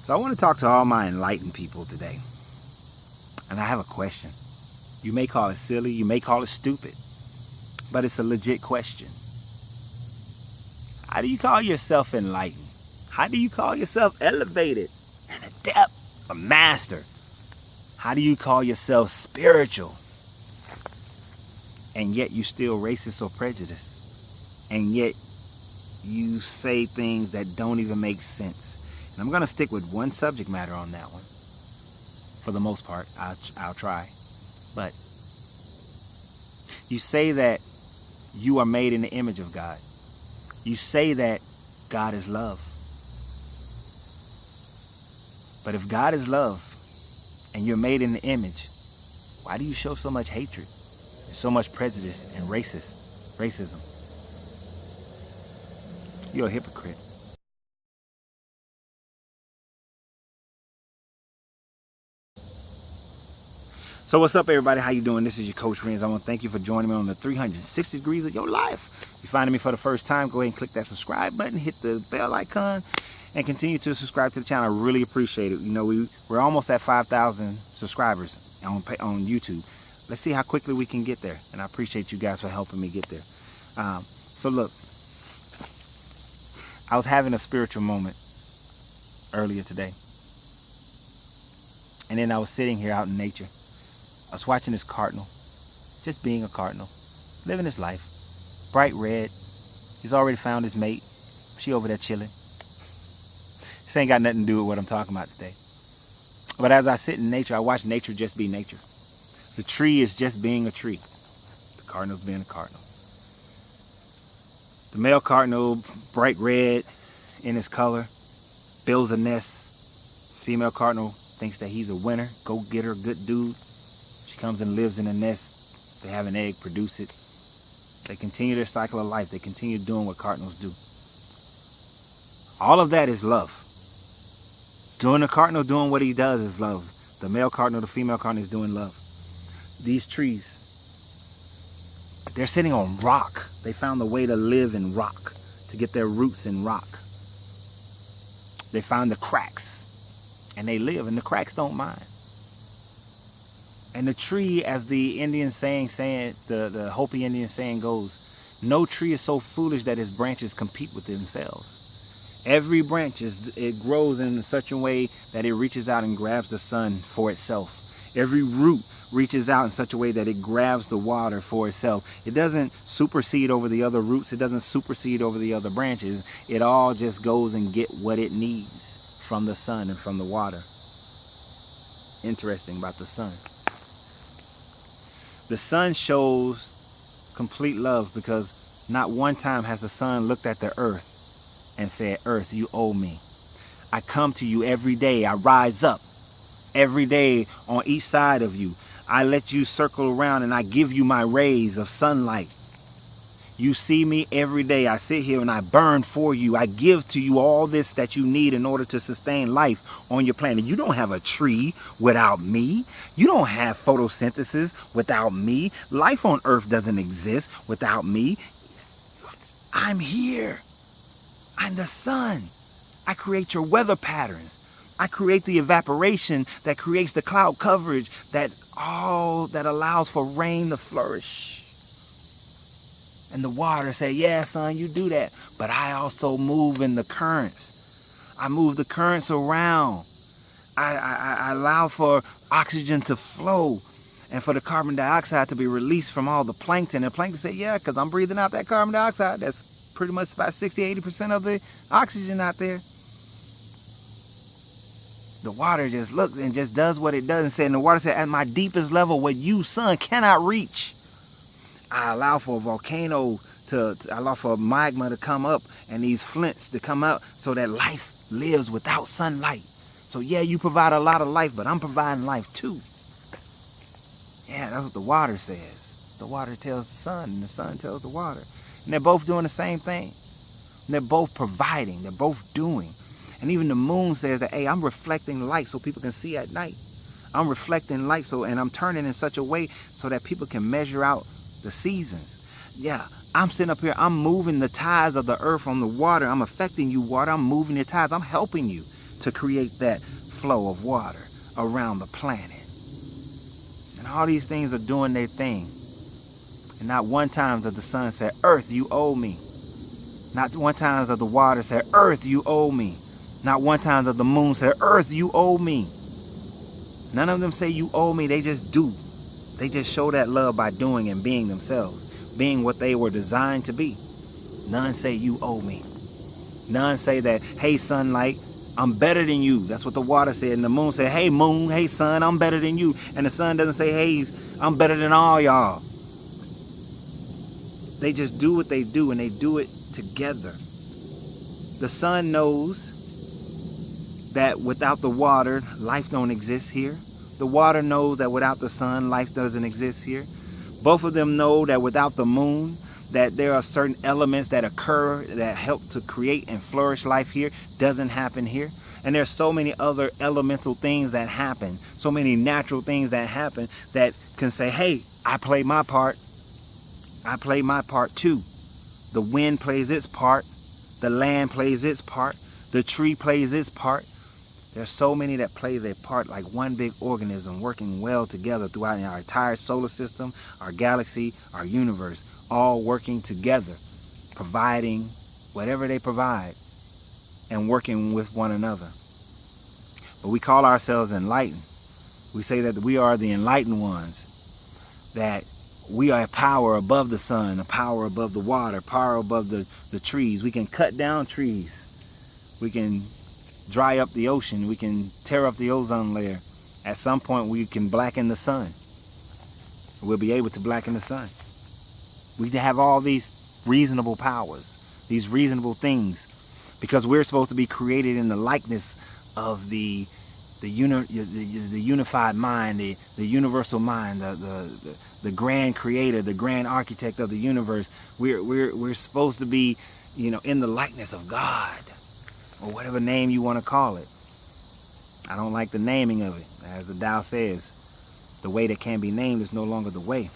So I want to talk to all my enlightened people today. And I have a question. You may call it silly, you may call it stupid, but it's a legit question. How do you call yourself enlightened? How do you call yourself elevated, an adept, a master? How do you call yourself spiritual? And yet you still racist or prejudiced. And yet you say things that don't even make sense. And I'm going to stick with one subject matter on that one. For the most part, I'll try. But you say that you are made in the image of God. You say that God is love. But if God is love and you're made in the image, why do you show so much hatred and so much prejudice and racism? You're a hypocrite. So what's up, everybody? How you doing? This is your Coach Renz. I want to thank you for joining me on the 360 degrees of your life. If you're finding me for the first time, go ahead and click that subscribe button, hit the bell icon, and continue to subscribe to the channel. I really appreciate it. You know, we're almost at 5,000 subscribers on YouTube. Let's see how quickly we can get there. And I appreciate you guys for helping me get there. So look, I was having a spiritual moment earlier today. And then I was sitting here out in nature. I was watching this cardinal, just being a cardinal, living his life. Bright red. He's already found his mate. She over there chilling. This ain't got nothing to do with what I'm talking about today. But as I sit in nature, I watch nature just be nature. The tree is just being a tree. The cardinal's being a cardinal. The male cardinal, bright red in his color, builds a nest. Female cardinal thinks that he's a winner, go-getter, good dude. She comes and lives in a nest. They have an egg, produce it. They continue their cycle of life. They continue doing what cardinals do. All of that is love. Doing the cardinal, doing what he does is love. The male cardinal, the female cardinal is doing love. These trees, they're sitting on rock. They found a way to live in rock, to get their roots in rock. They found the cracks, and they live, and the cracks don't mind. And the tree, as the Indian saying, the Hopi Indian saying goes, no tree is so foolish that its branches compete with themselves. Every branch, it grows in such a way that it reaches out and grabs the sun for itself. Every root reaches out in such a way that it grabs the water for itself. It doesn't supersede over the other roots. It doesn't supersede over the other branches. It all just goes and get what it needs from the sun and from the water. Interesting about the sun. The sun shows complete love because not one time has the sun looked at the earth and said, "Earth, you owe me. I come to you every day. I rise up every day on each side of you. I let you circle around and I give you my rays of sunlight. You see me every day. I sit here and I burn for you. I give to you all this that you need in order to sustain life on your planet. You don't have a tree without me. You don't have photosynthesis without me. Life on Earth doesn't exist without me. I'm here. I'm the sun. I create your weather patterns. I create the evaporation that creates the cloud coverage that allows for rain to flourish. And the water say, yeah, son, you do that. But I also move in the currents. I move the currents around. I allow for oxygen to flow and for the carbon dioxide to be released from all the plankton. And plankton say, yeah, because I'm breathing out that carbon dioxide. That's pretty much about 60-80% of the oxygen out there. The water just looks and just does what it does and said, and the water said, at my deepest level, what you, sun, cannot reach. I allow for a volcano I allow for magma to come up and these flints to come out so that life lives without sunlight. So yeah, you provide a lot of life, but I'm providing life too. Yeah, that's what the water says. The water tells the sun and the sun tells the water. And they're both doing the same thing. And they're both providing, they're both doing. And even the moon says that, hey, I'm reflecting light so people can see at night. I'm reflecting light and I'm turning in such a way so that people can measure out the seasons. Yeah, I'm sitting up here, I'm moving the tides of the earth on the water. I'm affecting you, water. I'm moving your tides. I'm helping you to create that flow of water around the planet. And all these things are doing their thing. And not one time does the sun say, earth, you owe me. Not one time does the water say, earth, you owe me. Not one time does the moon say, earth, you owe me. None of them say you owe me. They just do. They just show that love by doing and being themselves, being what they were designed to be. None say you owe me. None say that, hey, sunlight, I'm better than you. That's what the water said. And the moon said, hey, moon, hey, sun, I'm better than you. And the sun doesn't say, hey, I'm better than all y'all. They just do what they do, and they do it together. The sun knows that without the water, life don't exist here. The water knows that without the sun, life doesn't exist here. Both of them know that without the moon, that there are certain elements that occur that help to create and flourish life here, doesn't happen here. And there's so many other elemental things that happen, so many natural things that happen that can say, hey, I played my part. I played my part too. The wind plays its part. The land plays its part. The tree plays its part. There's so many that play their part like one big organism working well together throughout our entire solar system, our galaxy, our universe, all working together, providing whatever they provide and working with one another. But we call ourselves enlightened. We say that we are the enlightened ones, that we are a power above the sun, a power above the water, power above the trees. We can cut down trees. We can dry up the ocean. We can tear up the ozone layer. At some point, we can blacken the sun. We'll be able to blacken the sun. We have all these reasonable powers, these reasonable things, because we're supposed to be created in the likeness of the unified mind, the universal mind, the grand creator, the grand architect of the universe. We're supposed to be, in the likeness of God, or whatever name you want to call it. I don't like the naming of it. As the Tao says, the way that can be named is no longer the way.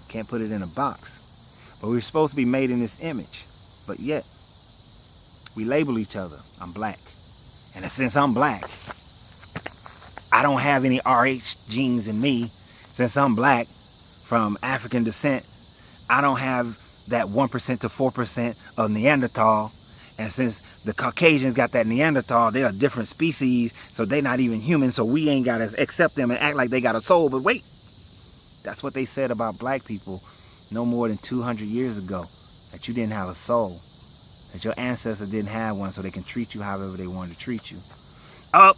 Can't put it in a box. But we're supposed to be made in this image. But yet, we label each other. I'm black. And since I'm black, I don't have any RH genes in me. Since I'm black, from African descent, I don't have that 1% to 4% of Neanderthal. And since the Caucasians got that Neanderthal, they're a different species, so they're not even human, so we ain't got to accept them and act like they got a soul. But wait, that's what they said about black people no more than 200 years ago, that you didn't have a soul, that your ancestors didn't have one, so they can treat you however they wanted to treat you. Oh,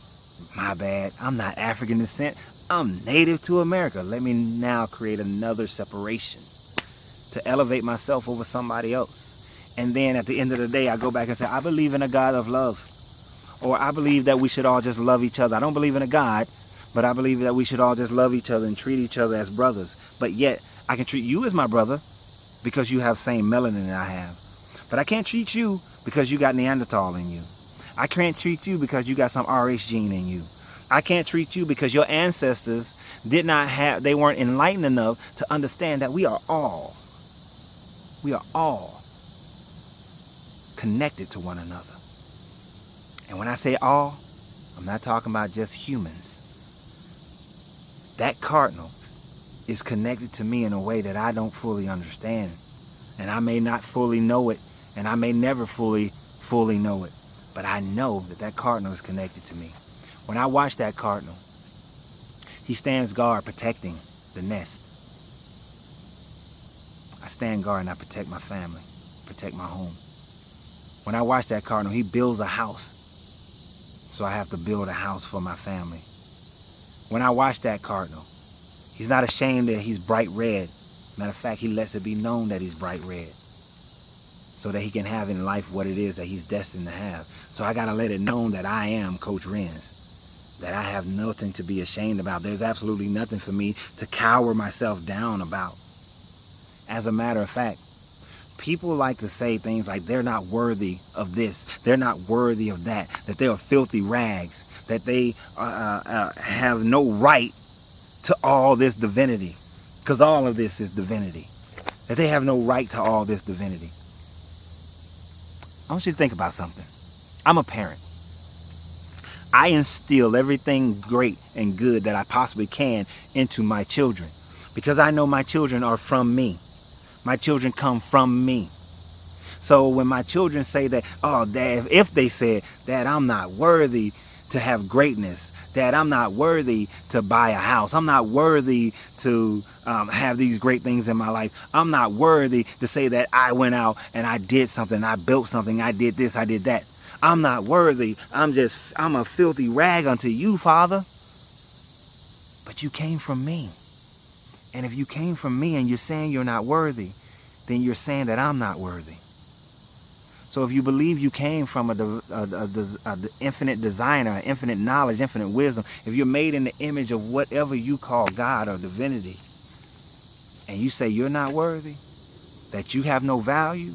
my bad, I'm not African descent, I'm native to America. Let me now create another separation to elevate myself over somebody else. And then at the end of the day, I go back and say, I believe in a God of love. Or I believe that we should all just love each other. I don't believe in a God, but I believe that we should all just love each other and treat each other as brothers. But yet, I can treat you as my brother because you have same melanin that I have. But I can't treat you because you got Neanderthal in you. I can't treat you because you got some RH gene in you. I can't treat you because your ancestors they weren't enlightened enough to understand that we are all connected to one another. And when I say all, I'm not talking about just humans. That cardinal is connected to me in a way that I don't fully understand. And I may not fully know it, and I may never fully know it. But I know that that cardinal is connected to me. When I watch that cardinal, he stands guard protecting the nest. I stand guard and I protect my family, protect my home. When I watch that cardinal, he builds a house. So I have to build a house for my family. When I watch that cardinal, he's not ashamed that he's bright red. Matter of fact, he lets it be known that he's bright red, so that he can have in life what it is that he's destined to have. So I got to let it known that I am Coach Renz, that I have nothing to be ashamed about. There's absolutely nothing for me to cower myself down about. As a matter of fact, people like to say things like they're not worthy of this, they're not worthy of that they are filthy rags, that they have no right to all this divinity, because all of this is divinity, that they have no right to all this divinity. I want you to think about something. I'm a parent. I instill everything great and good that I possibly can into my children because I know my children are from me. My children come from me. So when my children say that, oh, Dad, if they said, Dad, I'm not worthy to have greatness, Dad, I'm not worthy to buy a house, I'm not worthy to have these great things in my life, I'm not worthy to say that I went out and I did something, I built something, I did this, I did that. I'm not worthy. I'm a filthy rag unto you, Father. But you came from me. And if you came from me and you're saying you're not worthy, then you're saying that I'm not worthy. So if you believe you came from the infinite designer, infinite knowledge, infinite wisdom, if you're made in the image of whatever you call God or divinity, and you say you're not worthy, that you have no value,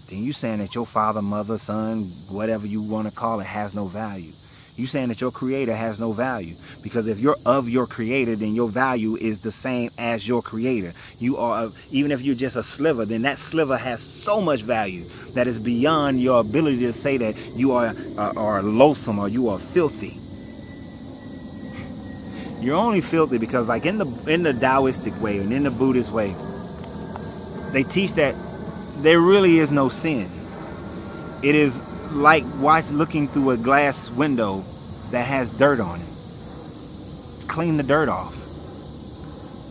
then you're saying that your father, mother, son, whatever you want to call it, has no value. You're saying that your creator has no value. Because if you're of your creator, then your value is the same as your creator. You are, even if you're just a sliver, then that sliver has so much value that is beyond your ability to say that you are loathsome or you are filthy. You're only filthy because, like in the Taoistic way and in the Buddhist way, they teach that there really is no sin. It is like looking through a glass window that has dirt on it. Clean the dirt off,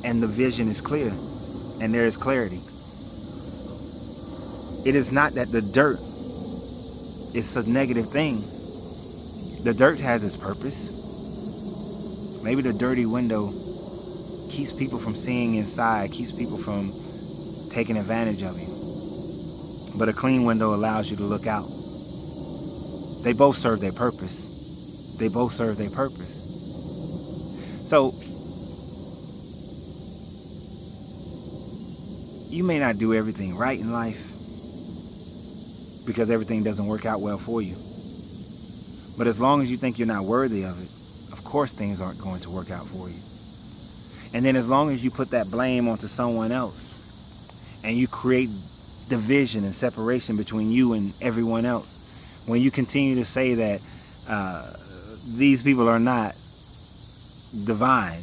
and the vision is clear, and there is clarity. It is not that the dirt is a negative thing. The dirt has its purpose. Maybe the dirty window keeps people from seeing inside, keeps people from taking advantage of you. But a clean window allows you to look out. They both serve their purpose. They both serve their purpose. So, you may not do everything right in life because everything doesn't work out well for you. But as long as you think you're not worthy of it, of course things aren't going to work out for you. And then as long as you put that blame onto someone else and you create division and separation between you and everyone else, when you continue to say that these people are not divine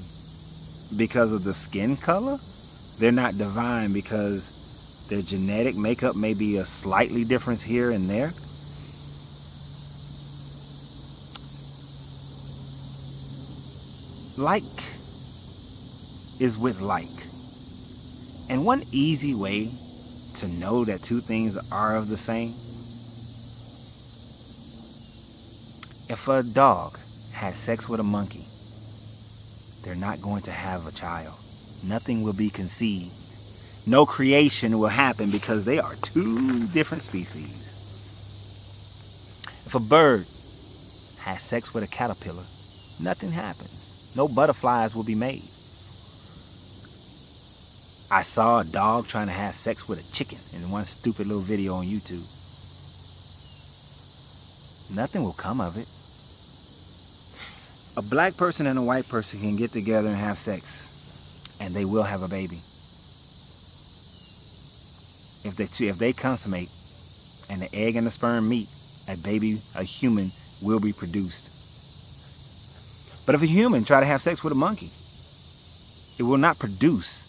because of the skin color, they're not divine because their genetic makeup may be a slightly difference here and there, like is with like. And one easy way to know that two things are of the same, if a dog has sex with a monkey, they're not going to have a child. Nothing will be conceived. No creation will happen because they are two different species. If a bird has sex with a caterpillar, nothing happens. No butterflies will be made. I saw a dog trying to have sex with a chicken in one stupid little video on YouTube. Nothing will come of it. A black person and a white person can get together and have sex, and they will have a baby. If they consummate and the egg and the sperm meet, a human will be produced. But if a human try to have sex with a monkey, it will not produce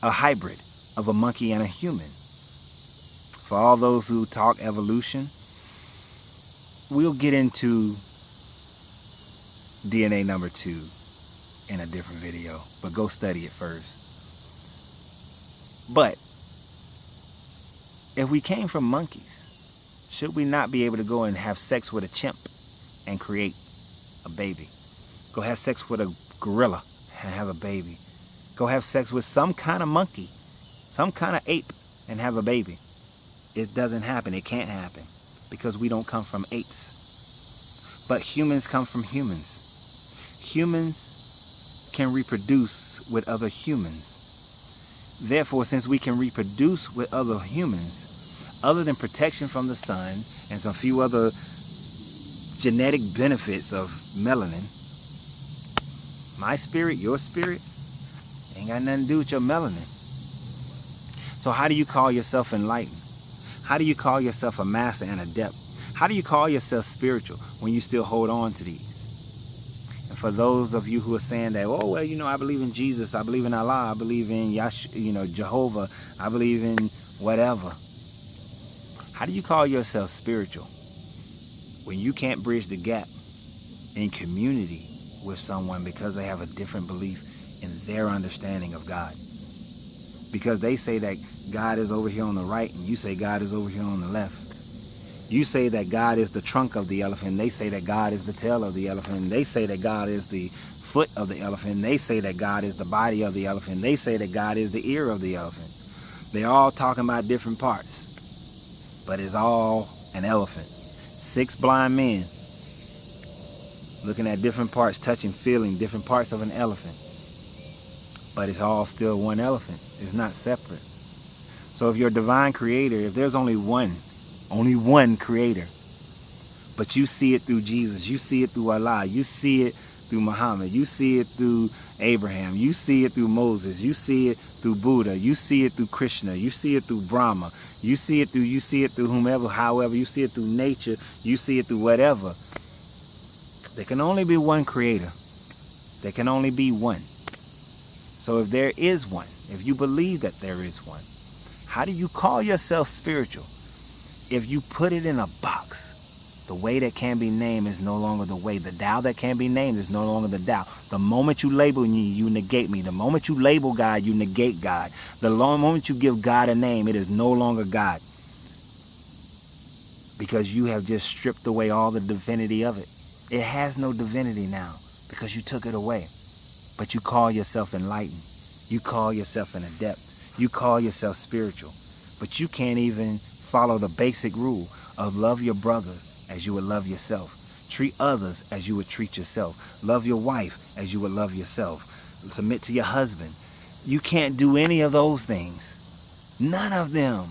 a hybrid of a monkey and a human. For all those who talk evolution, we'll get into DNA number 2 in a different video, but go study it first. But if we came from monkeys, should we not be able to go and have sex with a chimp and create a baby? Go have sex with a gorilla and have a baby. Go have sex with some kind of monkey, some kind of ape, and have a baby. It doesn't happen. It can't happen because we don't come from apes. But humans come from humans. Humans can reproduce with other humans. Therefore, since we can reproduce with other humans, other than protection from the sun and some few other genetic benefits of melanin, my spirit, your spirit, ain't got nothing to do with your melanin. So how do you call yourself enlightened? How do you call yourself a master and adept? How do you call yourself spiritual when you still hold on to these? And for those of you who are saying that, oh, well, I believe in Jesus, I believe in Allah, I believe in Jehovah, I believe in whatever. How do you call yourself spiritual when you can't bridge the gap in community with someone because they have a different belief in their understanding of God? Because they say that God is over here on the right and you say God is over here on the left. You say that God is the trunk of the elephant. They say that God is the tail of the elephant. They say that God is the foot of the elephant. They say that God is the body of the elephant. They say that God is the ear of the elephant. They're all talking about different parts, but it's all an elephant. 6 blind men looking at different parts, touching, feeling different parts of an elephant, but it's all still one elephant. It's not separate. So if you're a divine creator, if there's only one creator, but you see it through Jesus, you see it through Allah, you see it through Muhammad, you see it through Abraham, you see it through Moses, you see it through Buddha, you see it through Krishna, you see it through Brahma, you see it through whomever, however, you see it through nature, you see it through whatever. There can only be one creator. There can only be one. So if there is one, if you believe that there is one, how do you call yourself spiritual? If you put it in a box, the way that can be named is no longer the way. The Tao that can be named is no longer the Tao. The moment you label me, you negate me. The moment you label God, you negate God. The moment you give God a name, it is no longer God. Because you have just stripped away all the divinity of it. It has no divinity now because you took it away. But you call yourself enlightened. You call yourself an adept. You call yourself spiritual. But you can't even follow the basic rule of love your brother as you would love yourself. Treat others as you would treat yourself. Love your wife as you would love yourself. Submit to your husband. You can't do any of those things. None of them.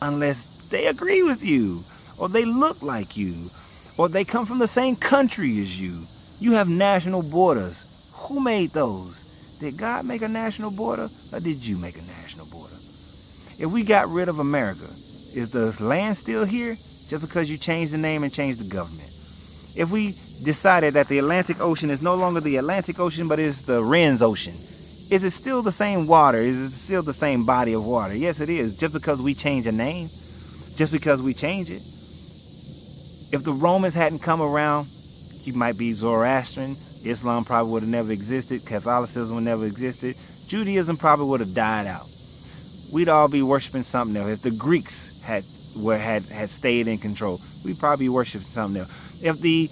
Unless they agree with you, or they look like you, or they come from the same country as you. You have national borders. Who made those? Did God make a national border, or did you make a national border? If we got rid of America, is the land still here just because you changed the name and changed the government? If we decided that the Atlantic Ocean is no longer the Atlantic Ocean, but it's the Ren's Ocean, is it still the same water? Is it still the same body of water? Yes, it is. Just because we change a name, just because we change it. If the Romans hadn't come around, you might be Zoroastrian. Islam probably would have never existed. Catholicism would never existed. Judaism probably would have died out. We'd all be worshiping something else. If the Greeks had stayed in control, we'd probably be worshiping something else. If the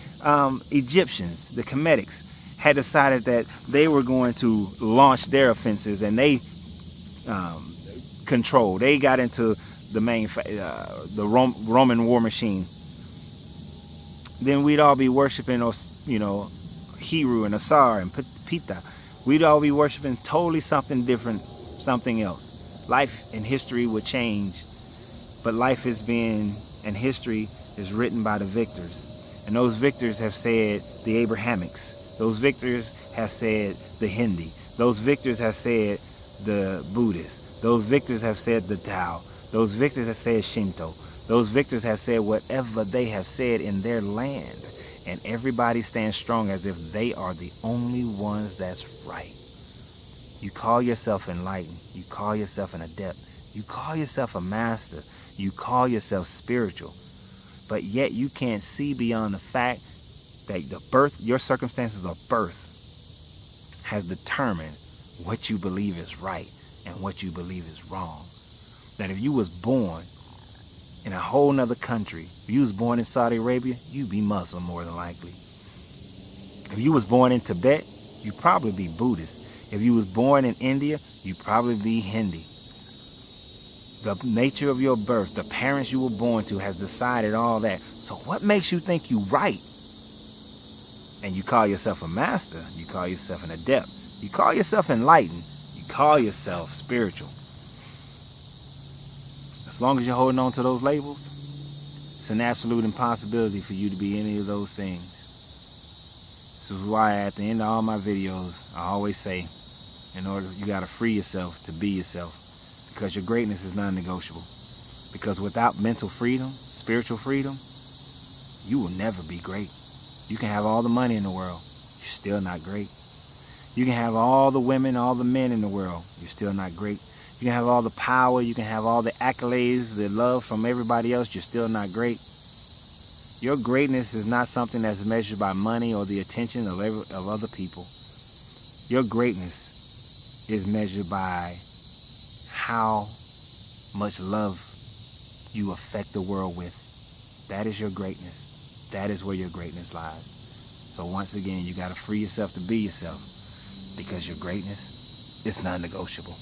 Egyptians, the Kemetics, had decided that they were going to launch their offenses and they they got into the Roman war machine, then we'd all be worshiping, Heru and Asar and Pita. We'd all be worshiping totally something different, something else. Life and history would change, but life is being, and history is written by the victors. And those victors have said the Abrahamics. Those victors have said the Hindi. Those victors have said the Buddhists. Those victors have said the Tao. Those victors have said Shinto. Those victors have said whatever they have said in their land. And everybody stands strong as if they are the only ones that's right. You call yourself enlightened. You call yourself an adept. You call yourself a master. You call yourself spiritual. But yet you can't see beyond the fact that your circumstances of birth has determined what you believe is right and what you believe is wrong. That if you was born in a whole nother country, if you was born in Saudi Arabia, you'd be Muslim more than likely. If you was born in Tibet, you'd probably be Buddhist. If you was born in India, you'd probably be Hindi. The nature of your birth, the parents you were born to has decided all that. So what makes you think you right? And you call yourself a master, you call yourself an adept, you call yourself enlightened, you call yourself spiritual. As long as you're holding on to those labels, it's an absolute impossibility for you to be any of those things. This is why at the end of all my videos, I always say, you got to free yourself to be yourself, because your greatness is non-negotiable. Because without mental freedom, spiritual freedom, you will never be great. You can have all the money in the world, you're still not great. You can have all the women, all the men in the world, you're still not great. You can have all the power, you can have all the accolades, the love from everybody else, you're still not great. Your greatness is not something that's measured by money or the attention of other people. Your greatness is measured by how much love you affect the world with. That is your greatness. That is where your greatness lies. So once again, you got to free yourself to be yourself, because your greatness is non-negotiable.